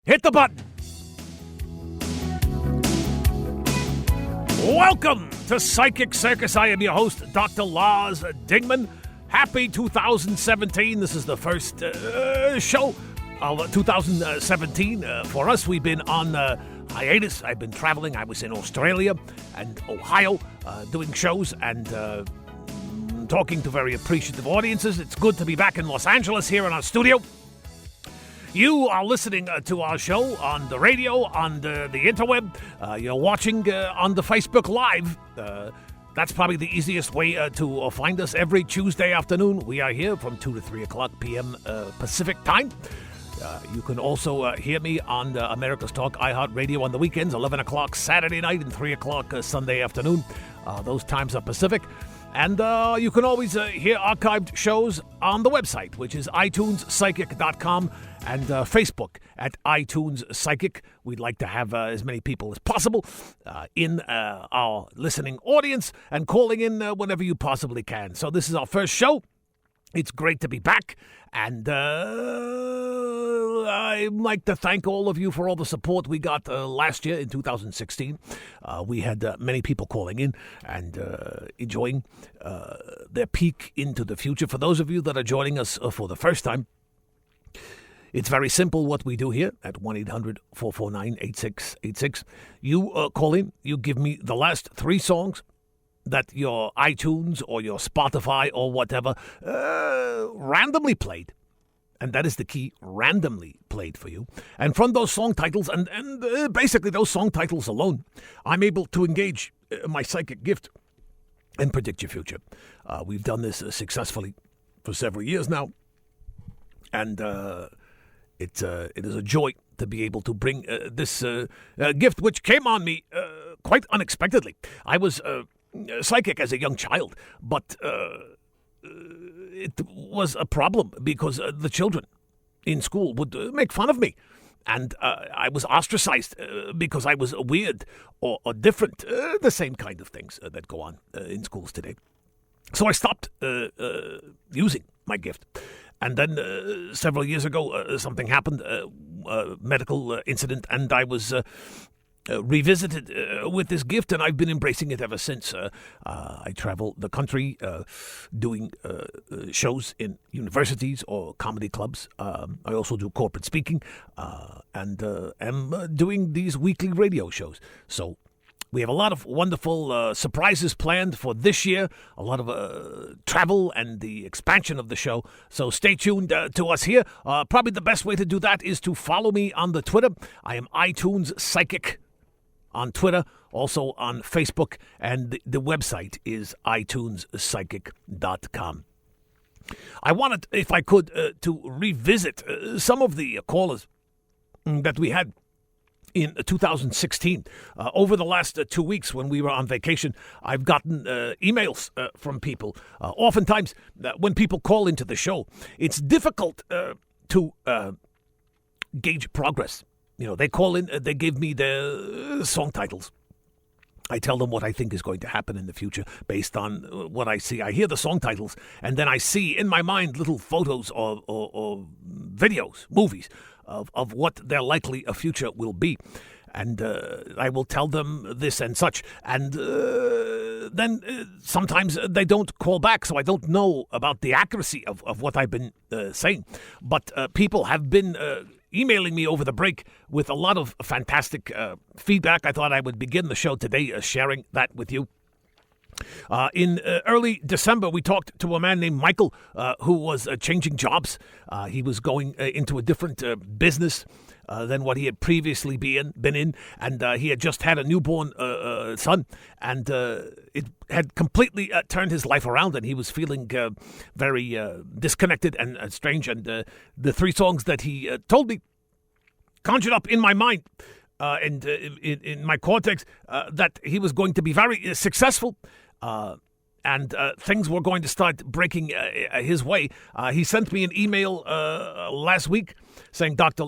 hit the button. Welcome to Psychic Circus. I am your host, Dr. Lars Dingman. Happy 2017. This is the first show of 2017. For us, we've been on hiatus. I've been traveling. I was in Australia and Ohio doing shows and talking to very appreciative audiences. It's good to be back in Los Angeles here in our studio. You are listening to our show on the radio, on the interweb. You're watching on the Facebook Live. That's probably the easiest way to find us every Tuesday afternoon. We are here from 2 to 3 o'clock p.m. Pacific time. You can also hear me on America's Talk iHeart Radio on the weekends, 11 o'clock Saturday night and 3 o'clock Sunday afternoon. Those times are Pacific. And you can always hear archived shows on the website, which is iTuneSpsychic.com, and Facebook at iTunes Psychic. We'd like to have as many people as possible in our listening audience and calling in whenever you possibly can. So this is our first show. It's great to be back, and I'd like to thank all of you for all the support we got last year in 2016. We had many people calling in and enjoying their peek into the future. For those of you that are joining us for the first time, it's very simple what we do here at 1-800-449-8686. You call in, you give me the last 3 songs that your iTunes or your Spotify or whatever randomly played. And that is the key, randomly played for you. And from those song titles, and basically those song titles alone, I'm able to engage my psychic gift and predict your future. We've done this successfully for several years now. And it is a joy to be able to bring this gift, which came on me quite unexpectedly. I was psychic as a young child, but it was a problem because the children in school would make fun of me, and I was ostracized because I was weird or different, the same kind of things that go on in schools today. So I stopped using my gift. And then several years ago, something happened, a medical incident, and I was revisited with this gift, and I've been embracing it ever since. I travel the country doing shows in universities or comedy clubs. I also do corporate speaking and am doing these weekly radio shows. So we have a lot of wonderful surprises planned for this year, a lot of travel and the expansion of the show. So stay tuned to us here. Probably the best way to do that is to follow me on the Twitter. I am iTunes Psychic on Twitter, also on Facebook, and the website is iTuneSpsychic.com. I wanted, if I could, to revisit some of the callers that we had in 2016. Over the last 2 weeks when we were on vacation, I've gotten emails from people. Oftentimes, when people call into the show, it's difficult to gauge progress. You know, they call in, they give me their song titles. I tell them what I think is going to happen in the future based on what I see. I hear the song titles, and then I see in my mind little photos or videos, movies, of what their likely a future will be. And I will tell them this and such. And then sometimes they don't call back, so I don't know about the accuracy of what I've been saying. But people have been emailing me over the break with a lot of fantastic feedback. I thought I would begin the show today sharing that with you. In early December, we talked to a man named Michael who was changing jobs. He was going into a different business than what he had previously been in, and he had just had a newborn son, and it had completely turned his life around, and he was feeling very disconnected and strange. And the 3 songs that he told me conjured up in my mind and in my cortex that he was going to be very successful. And things were going to start breaking his way. He sent me an email last week saying, Dr.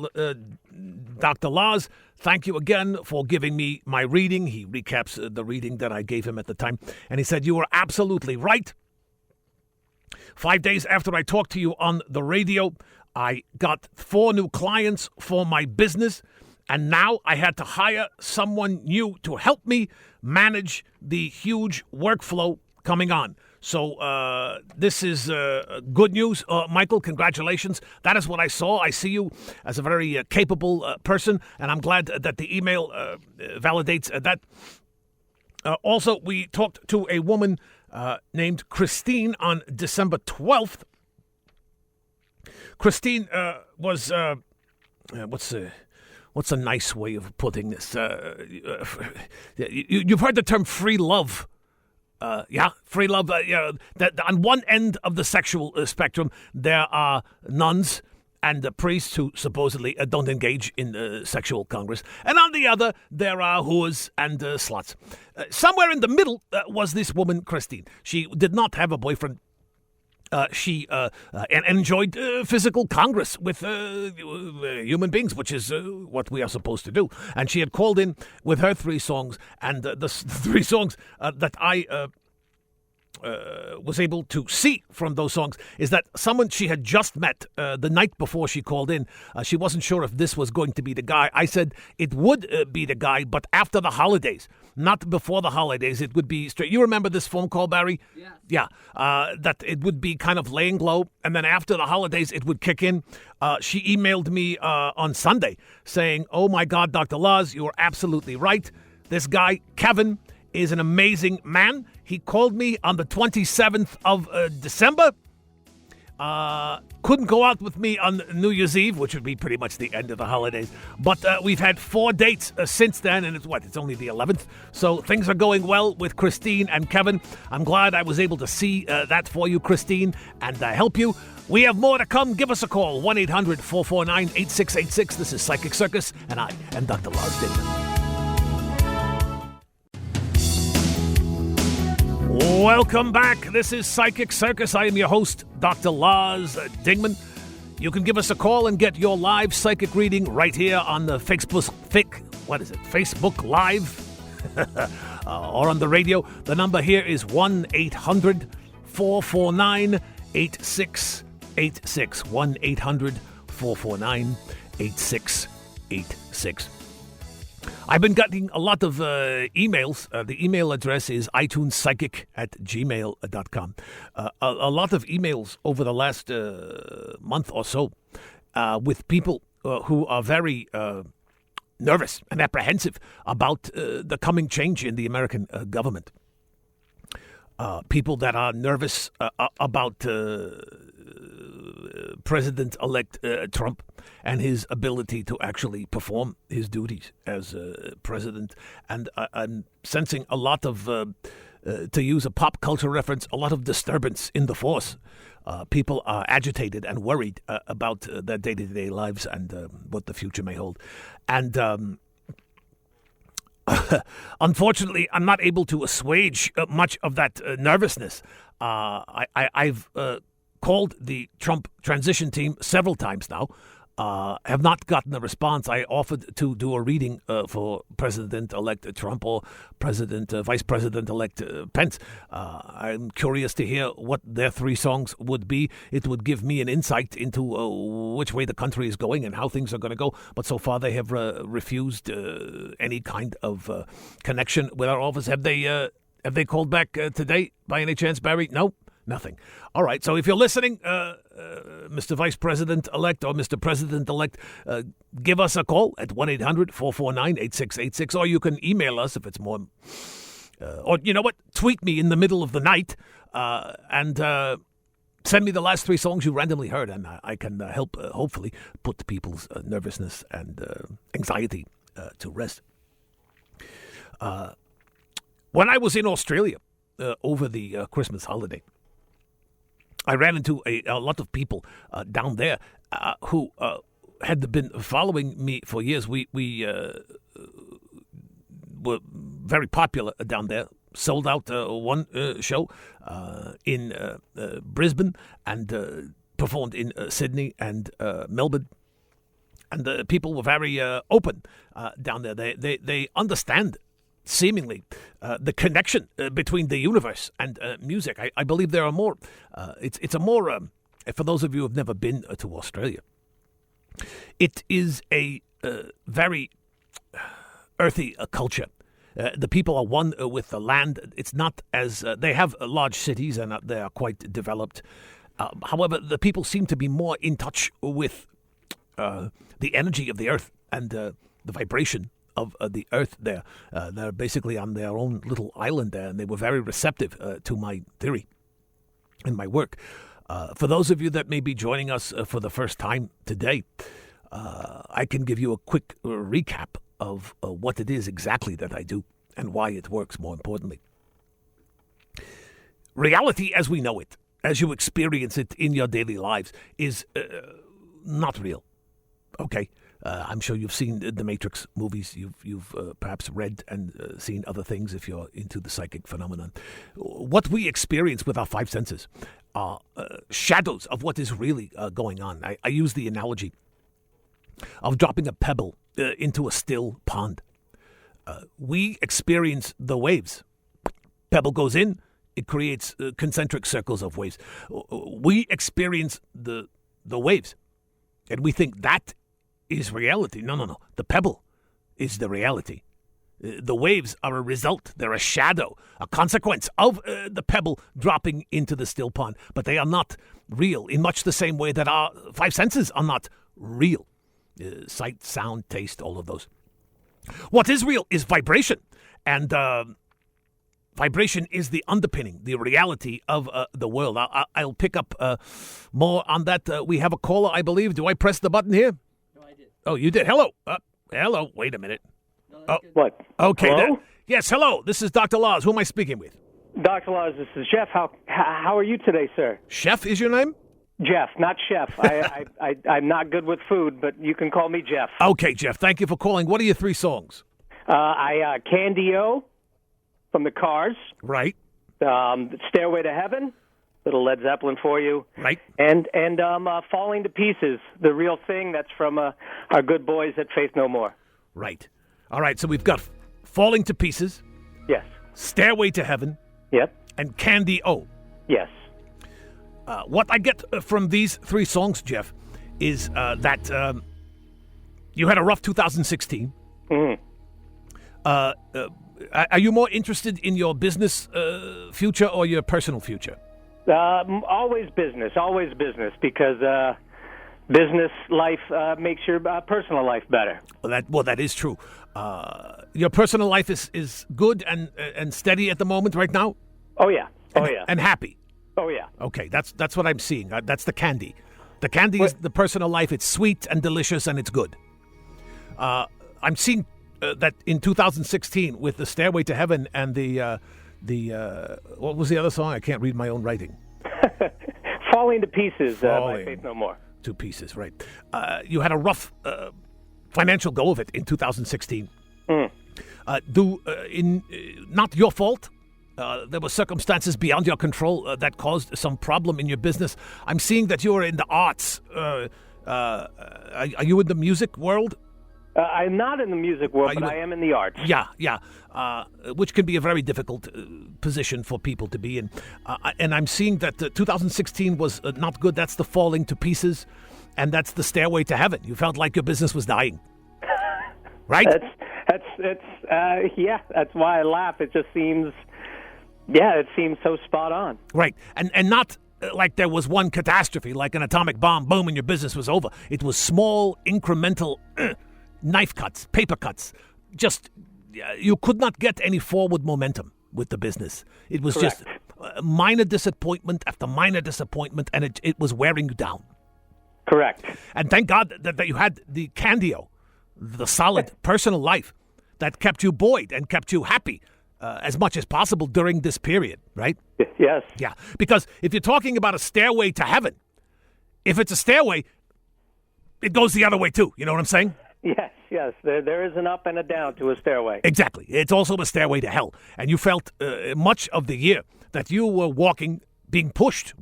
Lars, thank you again for giving me my reading. He recaps the reading that I gave him at the time. And he said, you were absolutely right. 5 days after I talked to you on the radio, I got 4 new clients for my business, and now I had to hire someone new to help me manage the huge workflow coming on. So this is good news. Michael, congratulations. That is what I saw. I see you as a very capable person, and I'm glad that the email validates that. Also, we talked to a woman named Christine on December 12th. Christine was, what's a nice way of putting this? You've heard the term free love. Free love. That on one end of the sexual spectrum, there are nuns and priests who supposedly don't engage in sexual congress. And on the other, there are whores and sluts. Somewhere in the middle was this woman, Christine. She did not have a boyfriend. She enjoyed physical congress with human beings, which is what we are supposed to do. And she had called in with her 3 songs, and the 3 songs that I was able to see from those songs is that someone she had just met the night before she called in. She wasn't sure if this was going to be the guy. I said it would be the guy, but after the holidays, not before the holidays. It would be straight. You remember this phone call, Barry? Yeah. That it would be kind of laying low, and then after the holidays, it would kick in. She emailed me on Sunday saying, "Oh my God, Dr. Lars, you are absolutely right. This guy, Kevin, is an amazing man. He called me on the 27th of December. Couldn't go out with me on New Year's Eve, which would be pretty much the end of the holidays. But we've had 4 dates since then, and it's only the 11th. So things are going well with Christine and Kevin. I'm glad I was able to see that for you, Christine, and help you. We have more to come. Give us a call, 1-800-449-8686. This is Psychic Circus, and I am Dr. Lars Dingman. Welcome back. This is Psychic Circus. I am your host, Dr. Lars Dingman. You can give us a call and get your live psychic reading right here on the Facebook Live or on the radio. The number here is 1-800-449-8686. 1-800-449-8686. I've been getting a lot of emails. The email address is itunespsychic@gmail.com. A lot of emails over the last month or so with people who are very nervous and apprehensive about the coming change in the American government. People that are nervous about President-elect Trump and his ability to actually perform his duties as president. And I'm sensing a lot of, to use a pop culture reference, a lot of disturbance in the force. People are agitated and worried about their day-to-day lives and what the future may hold. And unfortunately, I'm not able to assuage much of that nervousness. I've called the Trump transition team several times now. Have not gotten a response. I offered to do a reading for President-elect Trump or Vice President-elect Pence. I'm curious to hear what their 3 songs would be. It would give me an insight into which way the country is going and how things are going to go. But so far, they have refused any kind of connection with our office. Have they called back today by any chance, Barry? No. Nothing. All right. So if you're listening, Mr. Vice President-elect or Mr. President-elect, give us a call at 1-800-449-8686, or you can email us if it's more. Or you know what? Tweet me in the middle of the night and send me the last 3 songs you randomly heard, and I can help, hopefully, put people's nervousness and anxiety to rest. When I was in Australia over the Christmas holiday, I ran into a lot of people down there who had been following me for years. We were very popular down there. Sold out one show in Brisbane and performed in Sydney and Melbourne. And the people were very open down there. They understand seemingly the connection between the universe and music. I believe there are more. It's a more, for those of you who have never been to Australia, It is a very earthy culture. The people are one with the land. It's not as they have large cities and they are quite developed. However, the people seem to be more in touch with the energy of the earth and the vibration of the earth there. They're basically on their own little island there, and they were very receptive to my theory and my work. For those of you that may be joining us for the first time today, I can give you a quick recap of what it is exactly that I do and why it works, more importantly. Reality as we know it, as you experience it in your daily lives, is not real. Okay? I'm sure you've seen the Matrix movies. You've perhaps read and seen other things if you're into the psychic phenomenon. What we experience with our five senses are shadows of what is really going on. I use the analogy of dropping a pebble into a still pond. We experience the waves. Pebble goes in, it creates concentric circles of waves. We experience the waves, and we think that is reality. No. The pebble is the reality. The waves are a result. They're a shadow, a consequence of the pebble dropping into the still pond. But they are not real in much the same way that our five senses are not real. Sight, sound, taste, all of those. What is real is vibration. And vibration is the underpinning, the reality of the world. I'll pick up more on that. We have a caller, I believe. Do I press the button here? No, I did. Oh, you did. Hello. Hello. Wait a minute. No, What? Okay. Hello? Yes, hello. This is Dr. Lars. Who am I speaking with? Dr. Lars, this is Jeff. How are you today, sir? Chef is your name? Jeff, not chef. I'm not good with food, but you can call me Jeff. Okay, Jeff. Thank you for calling. What are your three songs? Candy-O from the Cars. Right. Stairway to Heaven, little Led Zeppelin for you. Right. And Falling to Pieces, the real thing. That's from our good boys at Faith No More. Right. All right, so we've got Falling to Pieces, Yes. Stairway to Heaven, Yep. and Candy-O. Yes. What I get from these three songs, Jeff, is that you had a rough 2016. Mm-hmm. Are you more interested in your business future or your personal future? Always business, because business life makes your personal life better. Well, that is true. Your personal life is good and steady at the moment right now? Oh, yeah. Oh, yeah. And happy? Oh, yeah. Okay, that's what I'm seeing. That's the candy. The candy is the personal life. It's sweet and delicious and it's good. I'm seeing that in 2016 with the Stairway to Heaven and the what was the other song? I can't read my own writing. Falling to Pieces by Faith No More. To Pieces, right. You had a rough financial go of it in 2016. Not your fault. There were circumstances beyond your control that caused some problem in your business. I'm seeing that you are in the arts. Are you in the music world? I'm not in the music world, but I am in the arts. Yeah. Which can be a very difficult position for people to be in. And I'm seeing that 2016 was not good. That's the Falling to Pieces, and that's the Stairway to Heaven. You felt like your business was dying, right? That's why I laugh. It just seems, it seems so spot on. Right, and not like there was one catastrophe, like an atomic bomb, boom, and your business was over. It was small, incremental knife cuts, paper cuts. Just, you could not get any forward momentum with the business. It was Correct. just minor disappointment after minor disappointment, and it was wearing you down. Correct. And thank God that you had the Candy-O, the solid personal life that kept you buoyed and kept you happy as much as possible during this period, right? Yes. Yeah, because if you're talking about a stairway to heaven, if it's a stairway, it goes the other way too. You know what I'm saying? Yes. There is an up and a down to a stairway. Exactly. It's also a stairway to hell. And you felt much of the year that you were being pushed,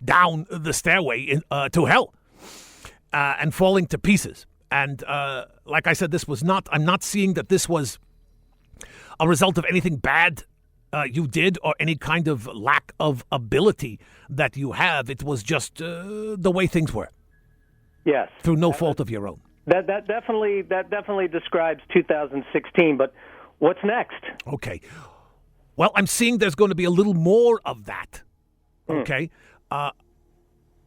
down the stairway to hell and falling to pieces. And like I said, I'm not seeing that this was a result of anything bad you did or any kind of lack of ability that you have. It was just the way things were. Yes. Through no fault of your own. That definitely describes 2016. But what's next? Okay. Well, I'm seeing there's going to be a little more of that. Okay.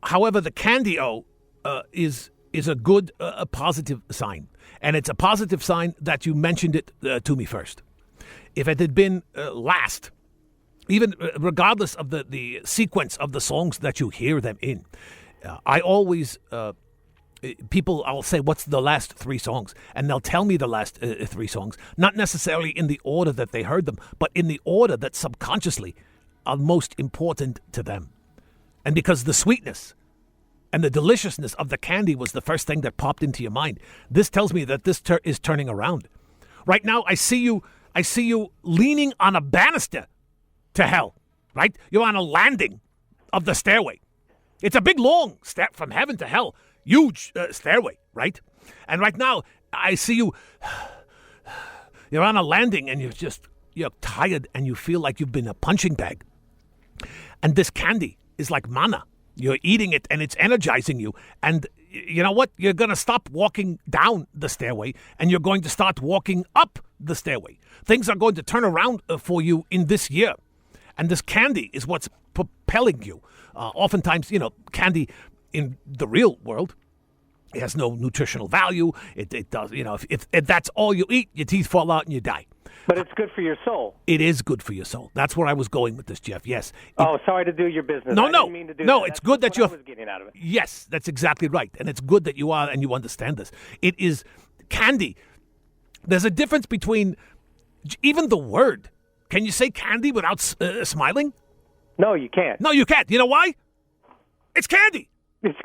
However, the Candy-O is a good, positive sign. And it's a positive sign that you mentioned it to me first. If it had been last, even regardless of the sequence of the songs that you hear them in, I always, I'll say, what's the last 3 songs? And they'll tell me the last 3 songs, not necessarily in the order that they heard them, but in the order that subconsciously are most important to them. And because the sweetness and the deliciousness of the candy was the first thing that popped into your mind, this tells me that this is turning around. Right now, I see you leaning on a banister to hell, right? You're on a landing of the stairway. It's a big, long step from heaven to hell. Huge stairway, right? And right now, I see you're on a landing and you're tired and you feel like you've been a punching bag. And this candy is like manna. You're eating it and it's energizing you. And you know what? You're going to stop walking down the stairway and you're going to start walking up the stairway. Things are going to turn around for you in this year. And this candy is what's propelling you. Oftentimes, candy in the real world, it has no nutritional value. It does, if that's all you eat, your teeth fall out and you die. But it's good for your soul. It is good for your soul. That's where I was going with this, Jeff. Yes. Sorry to do your business. No, I didn't mean to do no. that. It's good that you're. I was getting out of it. Yes, that's exactly right, and it's good that you are and you understand this. It is candy. There's a difference between even the word. Can you say candy without smiling? No, you can't. No, you can't. You know why? It's candy. It's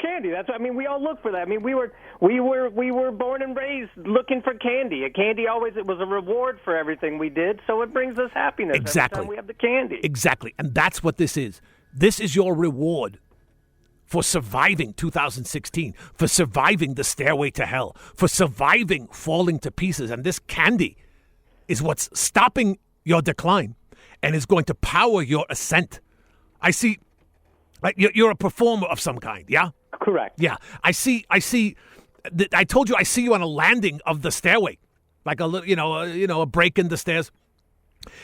candy. That's what, we all look for that. We were born and raised looking for candy. Candy it was a reward for everything we did, so it brings us happiness. Exactly. Every time we have the candy. Exactly. And that's what this is. This is your reward for surviving 2016, for surviving the stairway to hell, for surviving falling to pieces. And this candy is what's stopping your decline and is going to power your ascent. I see. You're a performer of some kind, yeah? Correct. Yeah. I see. I told you I see you on a landing of the stairway, like a little, a break in the stairs.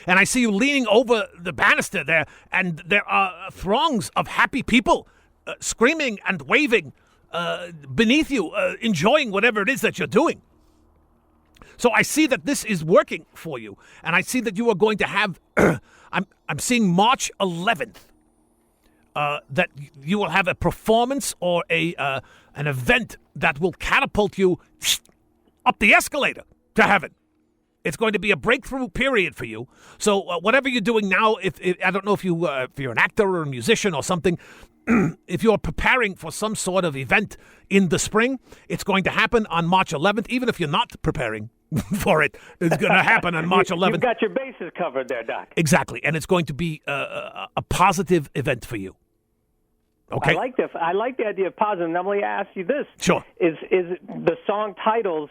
And I see you leaning over the banister there, and there are throngs of happy people screaming and waving beneath you, enjoying whatever it is that you're doing. So I see that this is working for you, and I see that you are going to have. I'm seeing March 11th. That you will have a performance or an event that will catapult you up the escalator to heaven. It's going to be a breakthrough period for you. So whatever you're doing now, if I don't know if you're an actor or a musician or something, if you're preparing for some sort of event in the spring, it's going to happen on March 11th. Even if you're not preparing for it, it's going to happen on March 11th. You've got your bases covered there, Doc. Exactly, and it's going to be a positive event for you. Okay. I like the idea of positive. Now, let me ask you this. Sure. Is the song titles,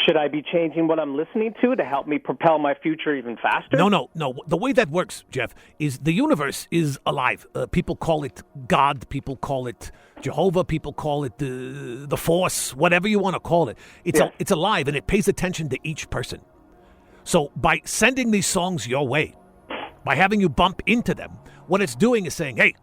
should I be changing what I'm listening to help me propel my future even faster? No. The way that works, Jeff, is the universe is alive. People call it God. People call it Jehovah. People call it the Force, whatever you want to call it. It's alive, and it pays attention to each person. So by sending these songs your way, by having you bump into them, what it's doing is saying, hey,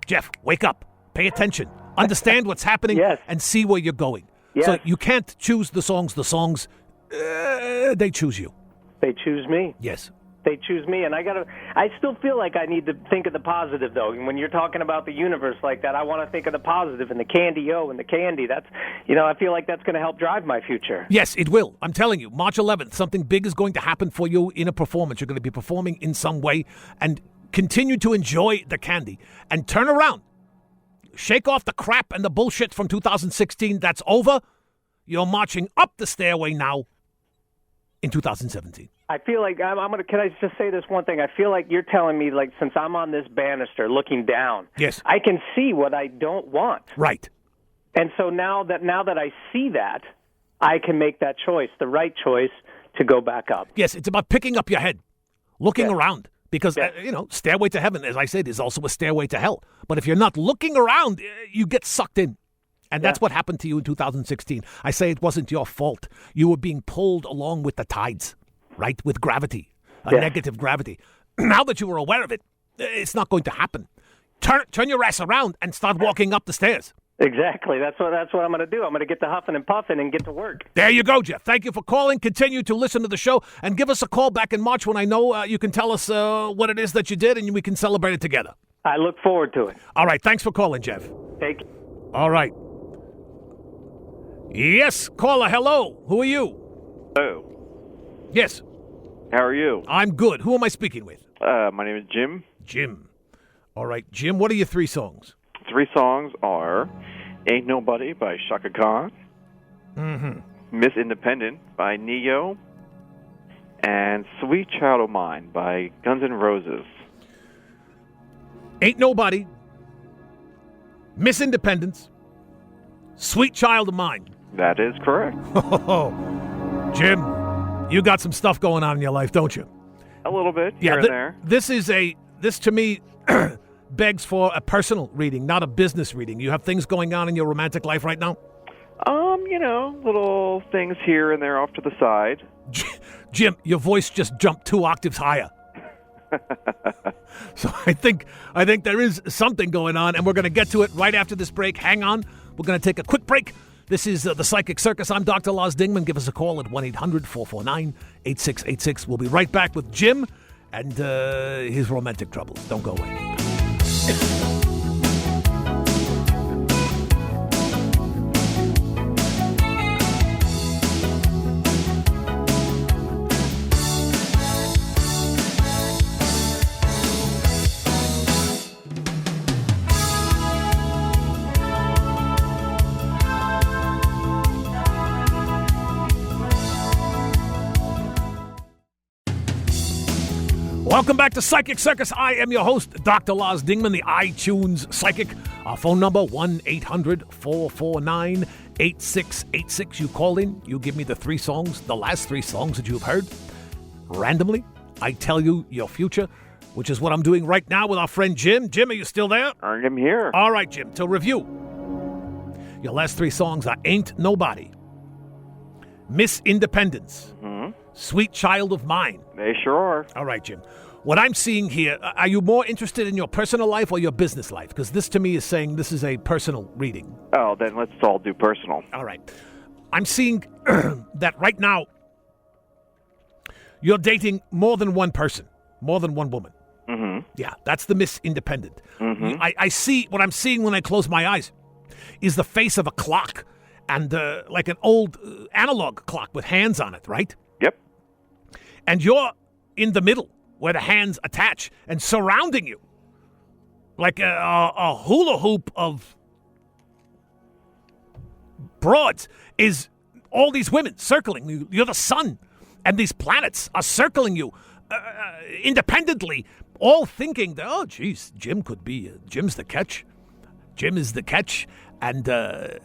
Jeff, wake up, pay attention, understand what's happening, yes. and see where you're going. Yes. So you can't choose the songs. The songs, they choose you. They choose me. Yes. They choose me, and I still feel like I need to think of the positive, though. And when you're talking about the universe like that, I want to think of the positive and the candy-o and the candy. That's, I feel like that's going to help drive my future. Yes, it will. I'm telling you, March 11th, something big is going to happen for you in a performance. You're going to be performing in some way, and continue to enjoy the candy and turn around. Shake off the crap and the bullshit from 2016. That's over. You're marching up the stairway now in 2017. I feel like can I just say this one thing? I feel like you're telling me, like, since I'm on this banister looking down, yes, I can see what I don't want. Right. And so now that I see that, I can make that choice, the right choice to go back up. Yes, it's about picking up your head, looking around. Because, stairway to heaven, as I said, is also a stairway to hell. But if you're not looking around, you get sucked in. And that's what happened to you in 2016. I say it wasn't your fault. You were being pulled along with the tides, right? With gravity, negative gravity. Now that you were aware of it, it's not going to happen. Turn your ass around and start walking up the stairs. Exactly. That's what I'm going to do. I'm going to get to huffing and puffing and get to work. There you go, Jeff. Thank you for calling. Continue to listen to the show and give us a call back in March when I know you can tell us what it is that you did and we can celebrate it together. I look forward to it. All right. Thanks for calling, Jeff. Take care. All right. Yes, caller. Hello. Who are you? Hello. Yes. How are you? I'm good. Who am I speaking with? My name is Jim. Jim. All right, Jim, what are your 3 songs? 3 songs are Ain't Nobody by Shaka Khan, Miss Independent by Neo, and Sweet Child of Mine by Guns N' Roses. Ain't Nobody, Miss Independence, Sweet Child of Mine. That is correct. Jim, you got some stuff going on in your life, don't you? A little bit, here and there. This to me begs for a personal reading, not a business reading. You have things going on in your romantic life right now? Little things here and there off to the side. Jim, your voice just jumped 2 octaves higher. So I think there is something going on, and we're going to get to it right after this break. Hang on. We're going to take a quick break. This is the Psychic Circus. I'm Dr. Lars Dingman. Give us a call at 1-800-449-8686. We'll be right back with Jim and his romantic troubles. Don't go away. Welcome back to Psychic Circus. I am your host, Dr. Lars Dingman, the iTunes Psychic. Our phone number, 1-800-449-8686. You call in, you give me the 3 songs, the last 3 songs that you've heard. Randomly, I tell you your future, which is what I'm doing right now with our friend Jim. Jim, are you still there? I am here. All right, Jim, to review. Your last 3 songs are Ain't Nobody, Miss Independence, Sweet Child of Mine. They sure are. All right, Jim. What I'm seeing here, are you more interested in your personal life or your business life? Because this to me is saying this is a personal reading. Oh, then let's all do personal. All right. I'm seeing that right now you're dating more than one person, more than one woman. Mm-hmm. Yeah, that's the Miss Independent. Mm-hmm. I see, what I'm seeing when I close my eyes is the face of a clock and like an old analog clock with hands on it, right? Yep. And you're in the middle where the hands attach and surrounding you like a hula hoop of broads is all these women circling you. You're the sun, and these planets are circling you independently, all thinking that, oh, geez, Jim could be, Jim's the catch. Jim is the catch, and I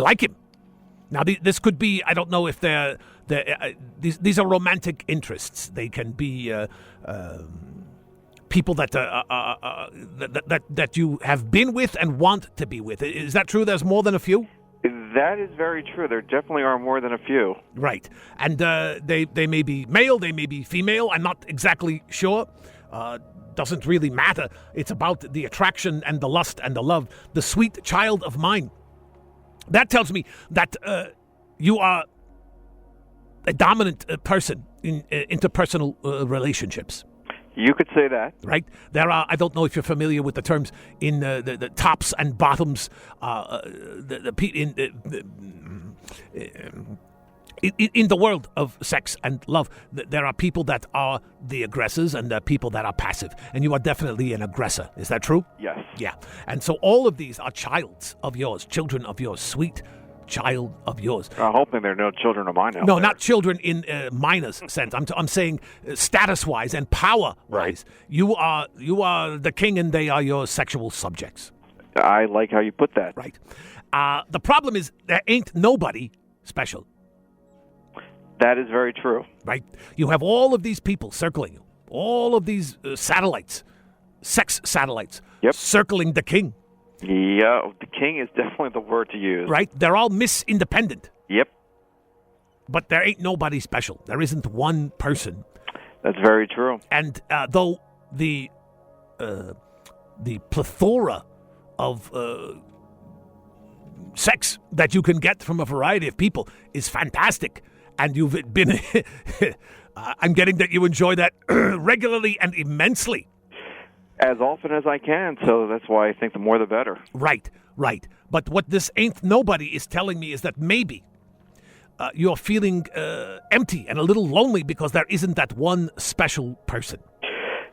like him. Now, this could be, I don't know if these are romantic interests. They can be people that you have been with and want to be with. Is that true? There's more than a few? That is very true. There definitely are more than a few. Right. And they may be male, they may be female. I'm not exactly sure. Doesn't really matter. It's about the attraction and the lust and the love. The sweet child of mine. That tells me that you are a dominant person in interpersonal relationships. You could say that. Right? There are, I don't know if you're familiar with the terms in the tops and bottoms, in the world of sex and love. There are people that are the aggressors and there are people that are passive. And you are definitely an aggressor. Is that true? Yes. Yeah. And so all of these are children of yours, sweet child of yours. I'm hoping there are no children of mine out No, there. not children in Miner's sense. I'm saying status-wise and power-wise. Right. You are the king and they are your sexual subjects. I like how you put that. Right. The problem is there ain't nobody special. That is very true. Right. You have all of these people circling you. All of these satellites, sex satellites, Yep. circling the king. Yeah, the king is definitely the word to use. Right? They're all Miss Independent. Yep. But there ain't nobody special. There isn't one person. That's very true. And though the plethora of sex that you can get from a variety of people is fantastic, and you've been I'm getting that you enjoy that regularly and immensely. As often as I can, so that's why I think the more the better. Right. But what this ain't nobody is telling me is that maybe you're feeling empty and a little lonely because there isn't that one special person.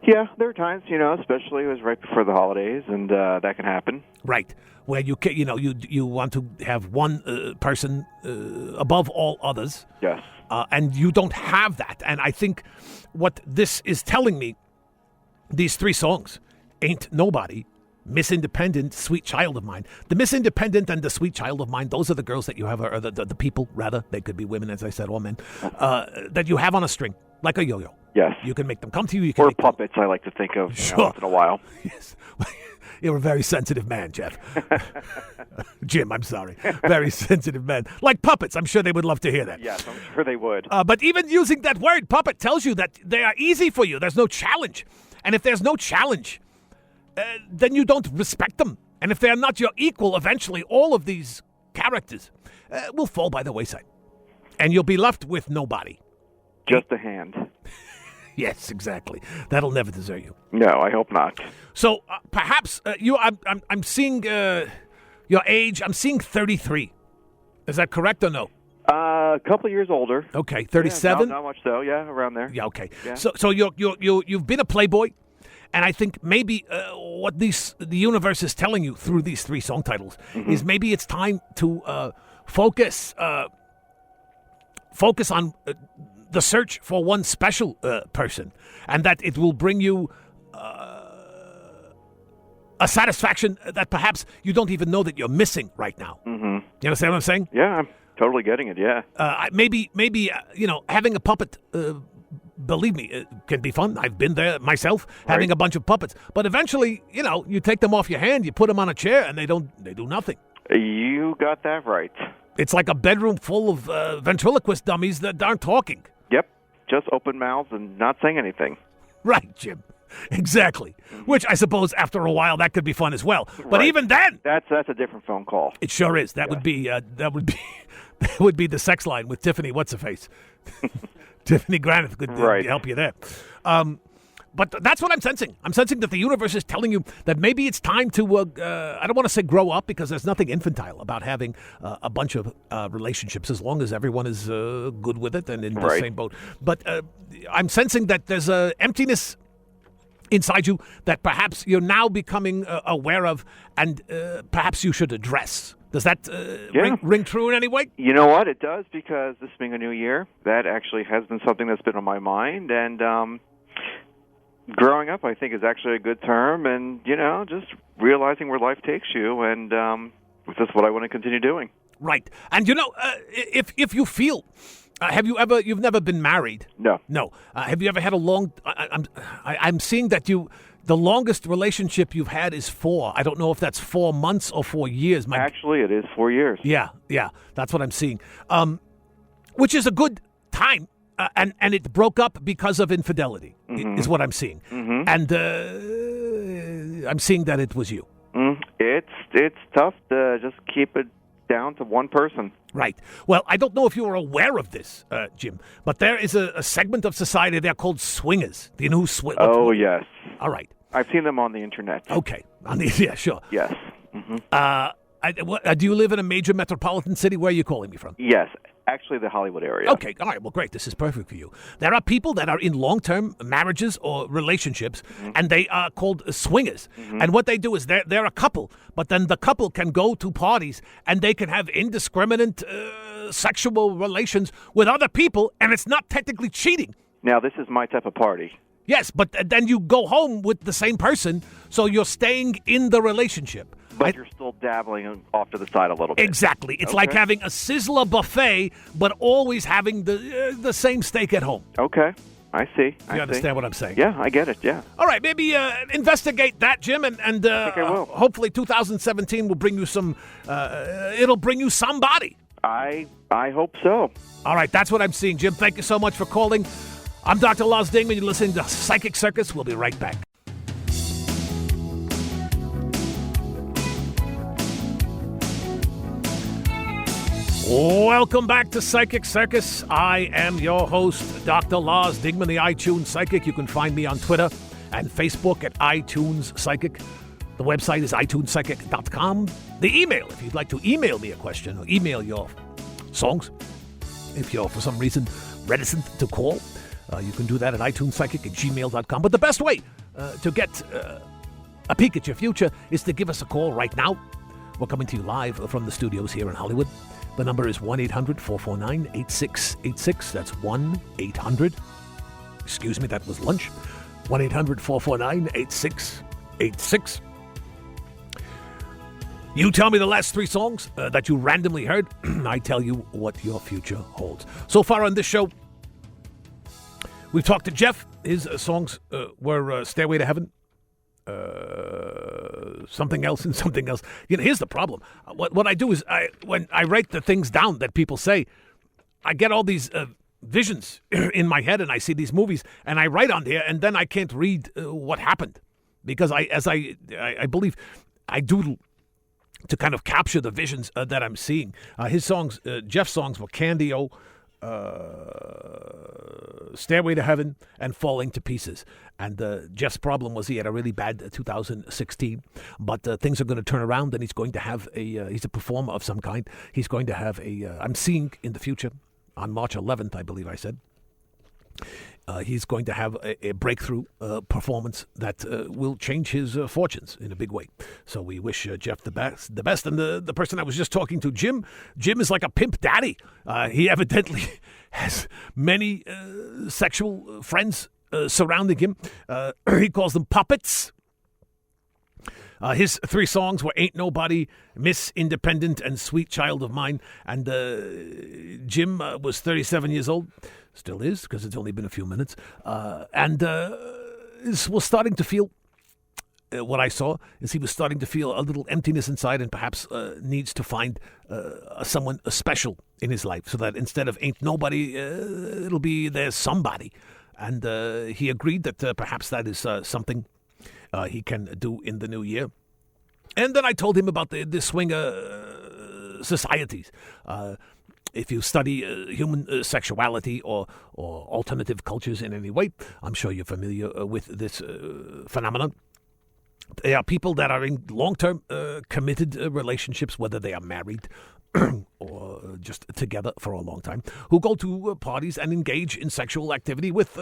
Yeah, there are times, especially it was right before the holidays, and that can happen. Right, where you want to have one person above all others. Yes. And you don't have that. And I think what this is telling me, these three songs, Ain't Nobody, Miss Independent, Sweet Child of Mine. The Miss Independent and the Sweet Child of Mine, those are the girls that you have, or the people, rather. They could be women, as I said, or men, that you have on a string, like a yo-yo. Yes. You can make them come to you. You can or make puppets, I like to think of Sure. once in a while. Yes. You're a very sensitive man, Jeff. Jim, I'm sorry. Very sensitive man. Like puppets, I'm sure they would love to hear that. Yes, I'm sure they would. But even using that word, puppet, tells you that they are easy for you. There's no challenge. And if there's no challenge, then you don't respect them. And if they're not your equal, eventually all of these characters will fall by the wayside. And you'll be left with nobody. Just a hand. Yes, exactly. That'll never desert you. No, I hope not. So perhaps I'm seeing your age. I'm seeing 33. Is that correct or no? A couple of years older. Okay, 37. Yeah, not much so. Yeah, around there. Yeah, okay. Yeah. So you've been a playboy, and I think maybe what the universe is telling you through these three song titles is maybe it's time to focus on the search for one special person, and that it will bring you a satisfaction that perhaps you don't even know that you're missing right now. Mm-hmm. You understand what I'm saying? Yeah, I'm totally getting it, yeah. Maybe having a puppet, believe me, it can be fun. I've been there myself, having a bunch of puppets. But eventually, you take them off your hand, you put them on a chair, and they do nothing. You got that right. It's like a bedroom full of ventriloquist dummies that aren't talking. Yep, just open mouths and not saying anything. Right, Jim. Exactly. Which I suppose after a while that could be fun as well. But even then, that's a different phone call. It sure is. That would be that would be the sex line with Tiffany. What's her face? Tiffany Granith could help you there. But that's what I'm sensing. I'm sensing that the universe is telling you that maybe it's time to, I don't want to say grow up, because there's nothing infantile about having a bunch of relationships, as long as everyone is good with it and in the same boat. But I'm sensing that there's an emptiness inside you that perhaps you're now becoming aware of, and perhaps you should address. Does that ring true in any way? You know what? It does, because this being a new year, that actually has been something that's been on my mind, and growing up, I think, is actually a good term, and, just realizing where life takes you, and this is what I want to continue doing. Right. And, if you feel, you've never been married? No. No. Have you ever had a long, I'm seeing that the longest relationship you've had is 4. I don't know if that's 4 months or 4 years. Actually, it is 4 years. Yeah. That's what I'm seeing. Which is a good time. And it broke up because of infidelity, is what I'm seeing. Mm-hmm. And I'm seeing that it was you. It's tough to just keep it down to one person. Right. Well, I don't know if you are aware of this, Jim, but there is a segment of society there called swingers. Do you know who swingers? Oh, yes. All right. I've seen them on the internet. Okay. Yeah, sure. Yes. Mm-hmm. Do you live in a major metropolitan city? Where are you calling me from? Yes. Actually, the Hollywood area. Okay, all right, well, great. This is perfect for you. There are people that are in long-term marriages or relationships, and they are called swingers. Mm-hmm. And what they do is they're a couple, but then the couple can go to parties, and they can have indiscriminate sexual relations with other people, and it's not technically cheating. Now, this is my type of party. Yes, but then you go home with the same person, so you're staying in the relationship. But you're still dabbling off to the side a little bit. Exactly. It's like having a Sizzler buffet, but always having the same steak at home. Okay. I see. You understand what I'm saying? Yeah, I get it. Yeah. All right, maybe investigate that, Jim, and I think I will. hopefully 2017 will bring you some. It'll bring you somebody. I hope so. All right, that's what I'm seeing, Jim. Thank you so much for calling. I'm Dr. Lars Dingman. You're listening to Psychic Circus. We'll be right back. Welcome back to Psychic Circus. I am your host, Dr. Lars Dingman, the iTunes Psychic. You can find me on Twitter and Facebook at iTunes Psychic. The website is ituneспsychic.com. The email, if you'd like to email me a question or email your songs, if you're for some reason reticent to call, you can do that at ituneспsychic@gmail.com. But the best way to get a peek at your future is to give us a call right now. We're coming to you live from the studios here in Hollywood. The number is 1-800-449-8686. That's 1-800. Excuse me, that was lunch. 1-800-449-8686. You tell me the last three songs that you randomly heard. I tell you what your future holds. So far on this show, we've talked to Jeff. His songs were Stairway to Heaven, something else and something else. Here's the problem. What I do is when I write the things down that people say, I get all these visions in my head and I see these movies and I write on there and then I can't read what happened because I believe I doodle to kind of capture the visions that I'm seeing. His songs, Jeff's songs were Candy-O, Stairway to Heaven, and Falling to Pieces. And Jeff's problem was he had a really bad 2016, but things are going to turn around, and he's going to have he's a performer of some kind. He's going to have I'm seeing in the future, on March 11th, I believe I said, he's going to have a breakthrough performance that will change his fortunes in a big way. So we wish Jeff the best. And the person I was just talking to, Jim is like a pimp daddy. He evidently has many sexual friends surrounding him. He calls them puppets. His three songs were Ain't Nobody, Miss Independent, and Sweet Child of Mine. And Jim was 37 years old. Still is, because it's only been a few minutes. And was starting to feel, what I saw is he was starting to feel a little emptiness inside and perhaps needs to find someone special in his life so that instead of Ain't Nobody, it'll be There's Somebody. And he agreed that perhaps that is something he can do in the new year. And then I told him about the swinger societies. If you study human sexuality or alternative cultures in any way, I'm sure you're familiar with this phenomenon. They are people that are in long-term committed relationships, whether they are married or just together for a long time, who go to parties and engage in sexual activity with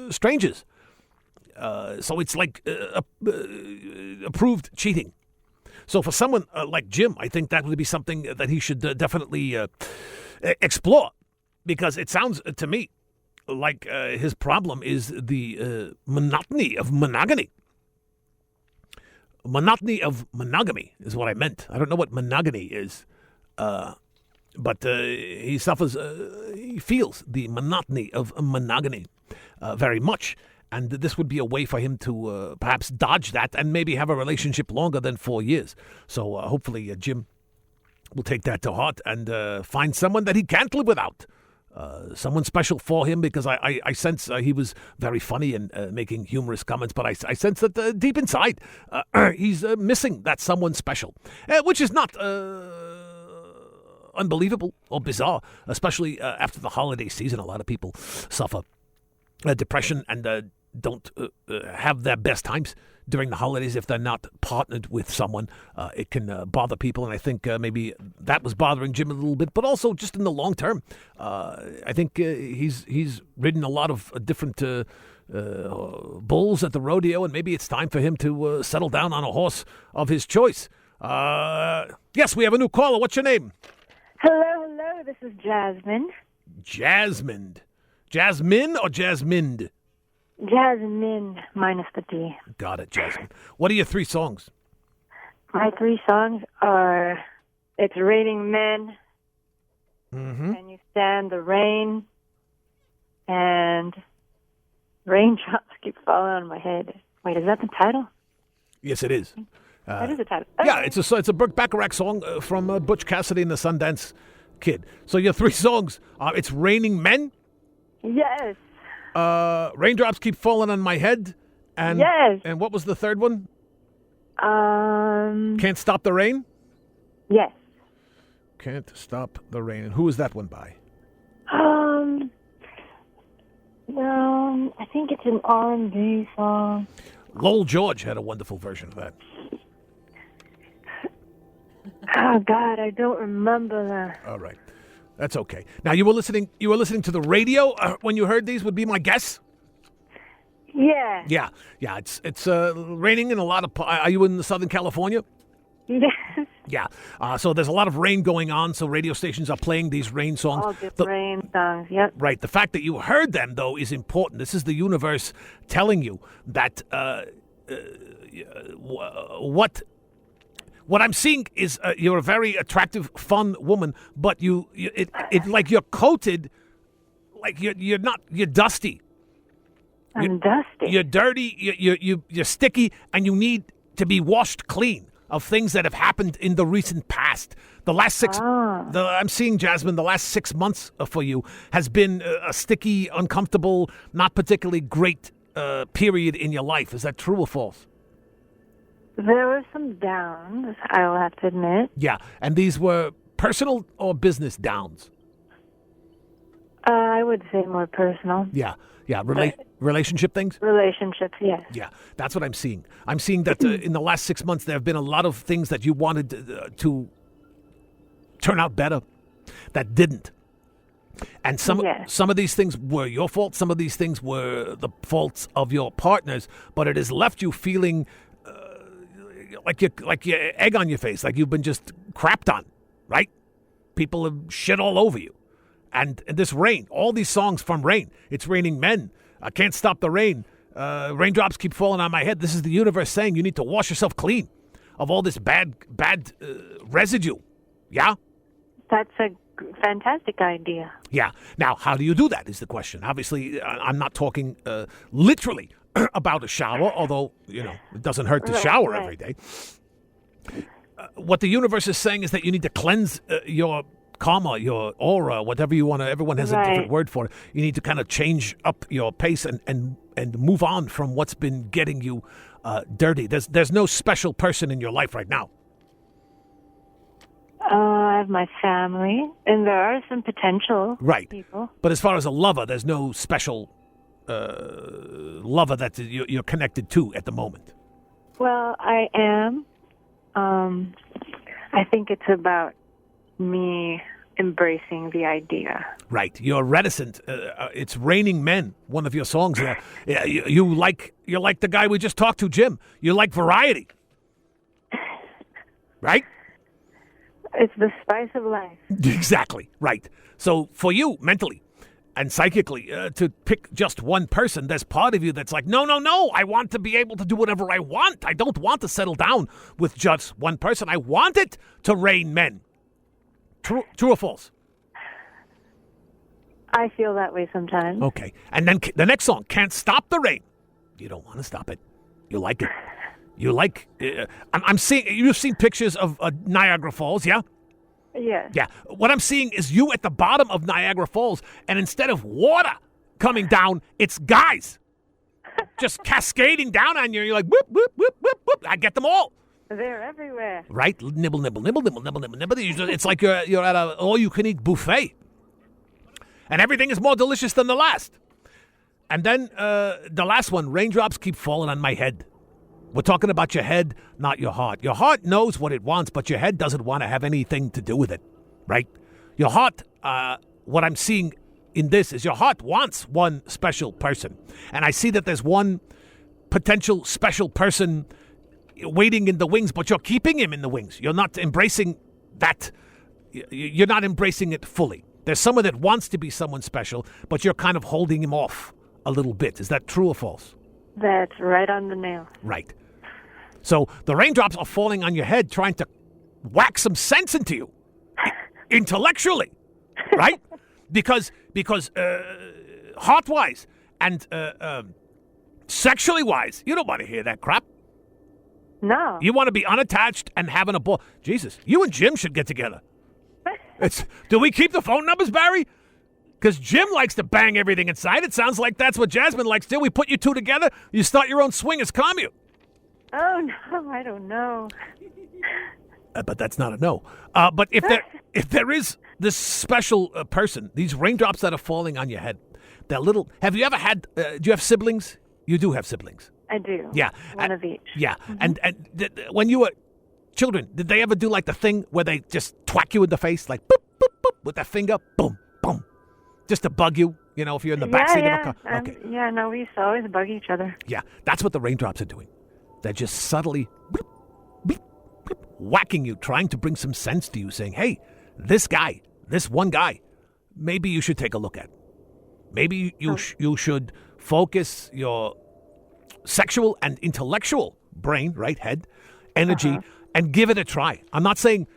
strangers. So it's like approved cheating. So for someone like Jim, I think that would be something that he should definitely explore, because it sounds to me like his problem is the monotony of monogamy. Monotony of monogamy is what I meant. I don't know what monogamy is, but he suffers, he feels the monotony of monogamy very much. And this would be a way for him to perhaps dodge that and maybe have a relationship longer than 4 years. So hopefully Jim will take that to heart and find someone that he can't live without. Someone special for him, because I sense he was very funny and making humorous comments, but I sense that deep inside he's missing that someone special, which is not unbelievable or bizarre, especially after the holiday season. A lot of people suffer depression and don't have their best times during the holidays if they're not partnered with someone. It can bother people, and I think maybe that was bothering Jim a little bit, but also just in the long term. I think he's ridden a lot of different bulls at the rodeo, and maybe it's time for him to settle down on a horse of his choice. Yes, we have a new caller. What's your name? Hello, this is Jasmine. Jasmine or Jasmined? Jasmine, minus the D. Got it, Jasmine. What are your three songs? My three songs are It's Raining Men, Can You Stand the Rain, and Raindrops keep falling on my head. Wait, is that the title? Yes, it is. That is the title. Yeah, it's a Burt Bacharach song from Butch Cassidy and the Sundance Kid. So your three songs are It's Raining Men, Yes. Raindrops Keep Falling on My Head, and Yes. And what was the third one? Um. Can't Stop the Rain? Yes. Can't Stop the Rain. And who is that one by? I think it's an R&B song. Lowell George had a wonderful version of that. Oh God, I don't remember that. All right. That's okay. Now you were listening to the radio when you heard these, would be my guess? Yeah. Yeah. It's raining in a lot of are you in Southern California? Yes. Yeah. So there's a lot of rain going on, so radio stations are playing these rain songs. All good rain songs, yep. Right. The fact that you heard them, though, is important. This is the universe telling you that what I'm seeing is you're a very attractive, fun woman, but it like you're coated, like you're dusty. I'm dusty. You're dirty, you're sticky, and you need to be washed clean of things that have happened in the recent past. The last I'm seeing, Jasmine, the last 6 months for you has been a sticky, uncomfortable, not particularly great period in your life. Is that true or false? There were some downs, I will have to admit. Yeah, and these were personal or business downs? I would say more personal. Yeah. Relationship things? Relationships, yes. Yeah, that's what I'm seeing. I'm seeing that in the last 6 months there have been a lot of things that you wanted to turn out better that didn't. And some of these things were your fault. Some of these things were the faults of your partners. But it has left you feeling like you egg on your face, like you've been just crapped on, right? People have shit all over you. And this rain, all these songs from Rain. It's Raining Men. I Can't Stop the Rain. Raindrops Keep Falling on My Head. This is the universe saying you need to wash yourself clean of all this bad residue. Yeah? That's a fantastic idea. Yeah. Now, how do you do that is the question. Obviously, I'm not talking literally about a shower, although, it doesn't hurt to shower every day. What the universe is saying is that you need to cleanse your karma, your aura, whatever you want to. Everyone has a different word for it. You need to kind of change up your pace and move on from what's been getting you dirty. There's no special person in your life right now. I have my family, and there are some potential people. But as far as a lover, there's no special lover that you're connected to at the moment. Well, I am. I think it's about me embracing the idea. Right. You're reticent. It's Raining Men, one of your songs. You're like the guy we just talked to, Jim. You like variety. Right? It's the spice of life. Exactly. Right. So for you, mentally and psychically, to pick just one person, there's part of you that's like, no. I want to be able to do whatever I want. I don't want to settle down with just one person. I want it to rain men. True or false? I feel that way sometimes. Okay. And then the next song, Can't Stop the Rain. You don't want to stop it. You like it. You like... I'm seeing... You've seen pictures of Niagara Falls, yeah? Yes. Yeah. What I'm seeing is you at the bottom of Niagara Falls, and instead of water coming down, it's guys just cascading down on you. You're like, whoop, whoop, whoop, whoop, whoop. I get them all. They're everywhere. Right? Nibble, nibble, nibble, nibble, nibble, nibble, nibble. It's like you're at an all-you-can-eat buffet. And everything is more delicious than the last. And then the last one, Raindrops Keep Falling on My Head. We're talking about your head, not your heart. Your heart knows what it wants, but your head doesn't want to have anything to do with it, right? Your heart, what I'm seeing in this is your heart wants one special person. And I see that there's one potential special person waiting in the wings, but you're keeping him in the wings. You're not embracing that. You're not embracing it fully. There's someone that wants to be someone special, but you're kind of holding him off a little bit. Is that true or false? That's right on the nail. Right. So the raindrops are falling on your head, trying to whack some sense into you, intellectually, right? Because heart-wise And sexually wise, you don't want to hear that crap. No. You want to be unattached and having a ball. Jesus, you and Jim should get together. Do we keep the phone numbers, Barry? Because Jim likes to bang everything inside. It sounds like that's what Jasmine likes to do. We put you two together. You start your own swingers commune. Oh, no, I don't know. But that's not a no. But if there is this special person, these raindrops that are falling on your head, that little. Have you ever had? Do you have siblings? You do have siblings. I do. Yeah, one of each. Yeah, and when you were children, did they ever do like the thing where they just twack you in the face, like boop boop boop with their finger, boom boom, just to bug you? You know, if you're in the backseat of a car. Okay. Yeah, no, we used to always bug each other. Yeah, that's what the raindrops are doing. They're just subtly beep, beep, beep, whacking you, trying to bring some sense to you, saying, hey, this guy, this one guy, maybe you should take a look at. Maybe you should focus your sexual and intellectual brain, right, head, energy, and give it a try. I'm not saying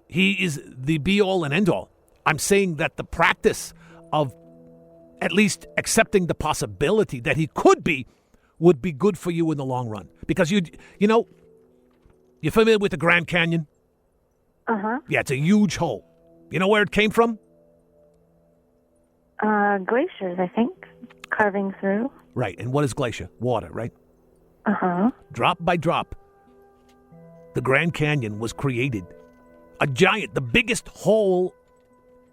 he is the be-all and end-all. I'm saying that the practice of at least accepting the possibility that he could be would be good for you in the long run. Because you know, you're familiar with the Grand Canyon? Uh-huh. Yeah, it's a huge hole. You know where it came from? Glaciers, I think, carving through. Right, and what is glacier? Water, right? Uh-huh. Drop by drop, the Grand Canyon was created. A giant, the biggest hole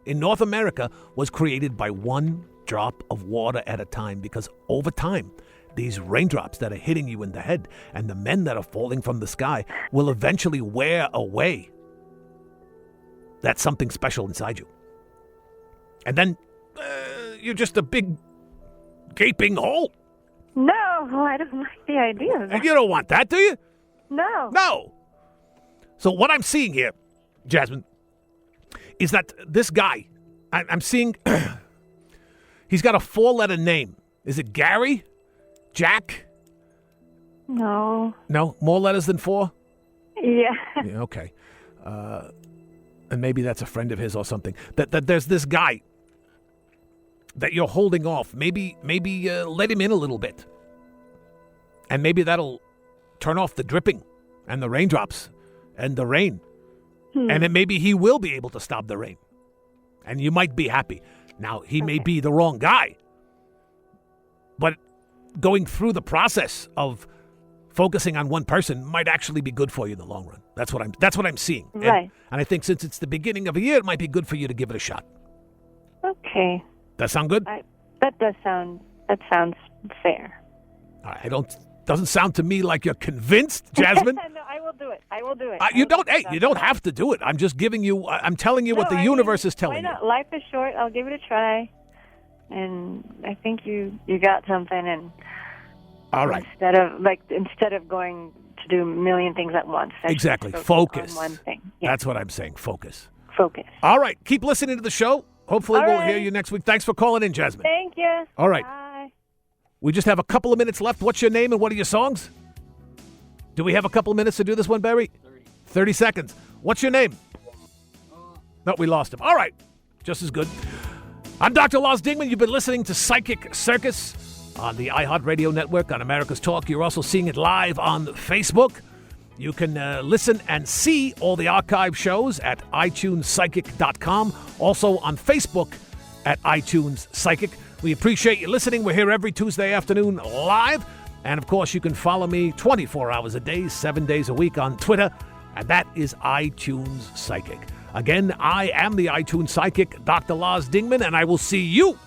in North America was created by one drop of water at a time, because over time, these raindrops that are hitting you in the head and the men that are falling from the sky will eventually wear away that something special inside you. And then you're just a big gaping hole. No, I don't like the idea of that. You don't want that, do you? No. No. So what I'm seeing here, Jasmine, is that this guy, I'm seeing, he's got a 4-letter name. Is it Gary? Jack? No. No? More letters than 4? Yeah. Yeah, okay. And maybe that's a friend of his or something. That there's this guy that you're holding off. Maybe let him in a little bit. And maybe that'll turn off the dripping and the raindrops and the rain. And then maybe he will be able to stop the rain. And you might be happy. Now, he may be the wrong guy. But going through the process of focusing on one person might actually be good for you in the long run. That's what I'm seeing. Right. And I think since it's the beginning of a year, it might be good for you to give it a shot. Okay. That sound good? That sounds fair. All right, doesn't sound to me like you're convinced, Jasmine. No, I will do it. You don't have to do it. I'm just giving you, I'm telling you what the universe is telling why not? you. Life is short. I'll give it a try. And I think you got something. And all right. Instead of going to do a million things at once. Exactly. Focus. On one thing. Yeah. That's what I'm saying. Focus. All right. Keep listening to the show. Hopefully we'll hear you next week. Thanks for calling in, Jasmine. Thank you. All right. Bye. We just have a couple of minutes left. What's your name and what are your songs? Do we have a couple of minutes to do this one, Barry? 30 seconds. What's your name? No, we lost him. All right. Just as good. I'm Dr. Lars Dingman. You've been listening to Psychic Circus on the iHeart Radio Network on America's Talk. You're also seeing it live on Facebook. You can listen and see all the archive shows at iTuneSpsychic.com. Also on Facebook at iTunes Psychic. We appreciate you listening. We're here every Tuesday afternoon live. And, of course, you can follow me 24 hours a day, 7 days a week on Twitter. And that is iTunes Psychic. Again, I am the iTunes Psychic, Dr. Lars Dingman, and I will see you